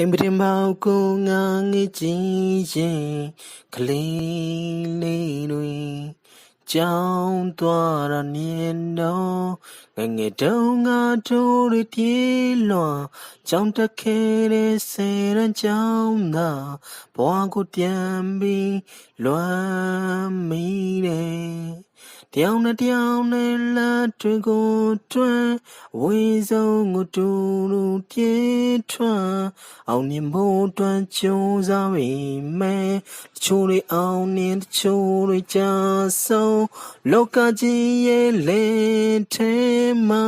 အိမ်ပတင်ပေါက်ကိုငါငေးကြည့်ရင်ကလေးလေးတွေကြောင်းသွားရမြင်တော့ငယ်တုန်းကတို့တွေပြေးလွှာကြောင်းတက်ခဲ့တဲ့ဆယ်ရန်ကြောင်းသာဘဝကိုပြန်ပြီးလွမ်းမိတယ်တယောက်နဲ့တယောက်နဲ့လက်တွေကိုတွန်းဝေးဆုံးကိုတူတူပြေးထွန်းအောင်မြင်ဖို့အတွက်ကြိုးစားပေမဲ့တချို့တွေအောင်မြင်တချို့တွေကြာဆုံးလောကကြီးရဲ့လေထဲမှာ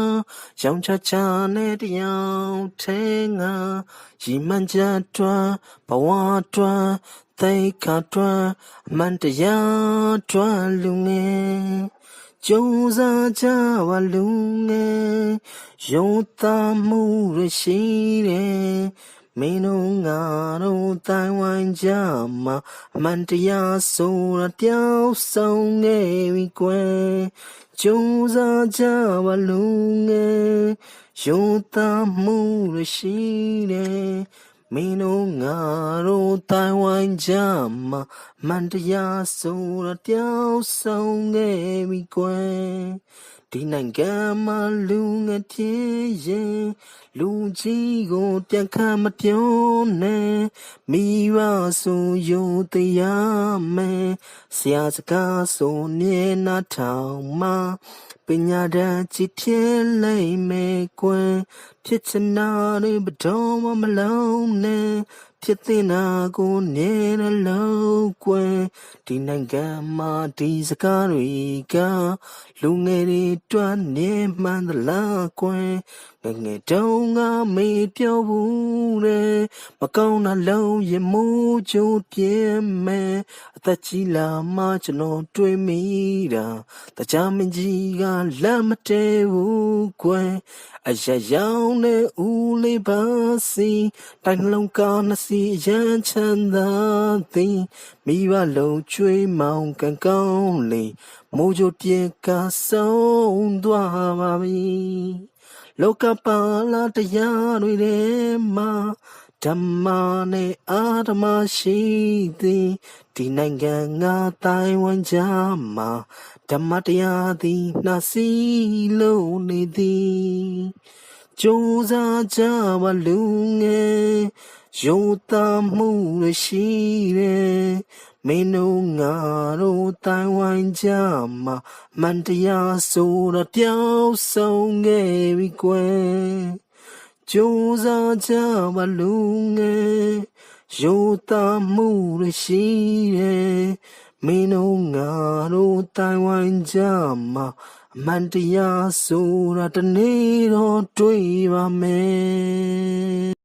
ရောင်ချချနဲ့တယောက်ထဲငါရီမှန်ကြတွန်းဘဝတွန်းသိခါတွန်းအမှန်တရားတွန်းလူငယ်ကြိုးစားကြပါလူငယ်ရုံသားမှုရရှိတယ်မင်းတို့ငါတို့တိုင်းဝိုင်းကြမှာအမှန်တရားဆိုတာတယောက်ဆုံးနေပြီကွယ်ကြိုးစားကြပါလူငယ်ရုံသားမှုရရှိတယ်မင်းတို့ငါတို့တိုင်းဝိုင်းကြမှာအမှန်တရားဆိုတာတယောက်ဆုံးနေပြီကွယ်ဒီနိုင်ငံမှာလူငယ်ဖြစ်ရင်လူကြီးကိုပြန်ခံမပြောနဲ့မိဘဆိုယူတရားမယ်ဆရာစကားဆိုနေနာထောင်မှာပညာတတ်ကြည့်ဖြစ်လိမ့်မယ်ကွယ်ဖြစ်ချင်တာတွေဘတော်မလုံးနဲ့ဖြစ်တဲ့နာကိုနေရလို့ကွယ်ဒီနိုင်ငံမှာဒီစကားတွေကလူငယ်တွေတွန်းနေမှန်သလားကွယ်ငယ်တုန်းကမေးပြောဘူးတဲ့မကောင်းတာလုံးရမိုးကြိုးပြင်းမယ်အသက်ကြီးလာမှကျွန်တော်တွေးမိတာတရားမင်းကြီးကလက်မတဲဘူးကွယ်အရရောင်နဲ့ဦးလေးပါစီတိုင်းလုံးကနှစ်စီရန်ချမ်းသာသည်မိဘလုံးချွေးမောင်ကန်ကောင်းလေမိုးကြိုးပြင်းကဆုံးသွားပါပြီလောကပါလာတရားတွေထဲမှာဓမ္မနဲ့အာဓမ္မရှိသည်ဒီနိုင်ငံငါတိုင်းဝန်းကြမှာဓမ္မတရားသည်နှစီလုံးနေသည်ကြိုးစားကြပါလူငယ်ရိုးသားမှုရရှိတယ်မင်းတို့ငါတို့တိုင်းဝိုင်းကြမှာမန်တရားဆိုတာတယောက်ဆုံးခဲ့ပြီကွယ်ကြိုးစားကြပါလူငယ်ရိုးသားမှုရရှိတယ်မင်းတို့ငါတို့တိုင်းဝိုင်းကြမှာအမှန်တရားဆိုတာတနေ့တော့တွေ့ပါမယ်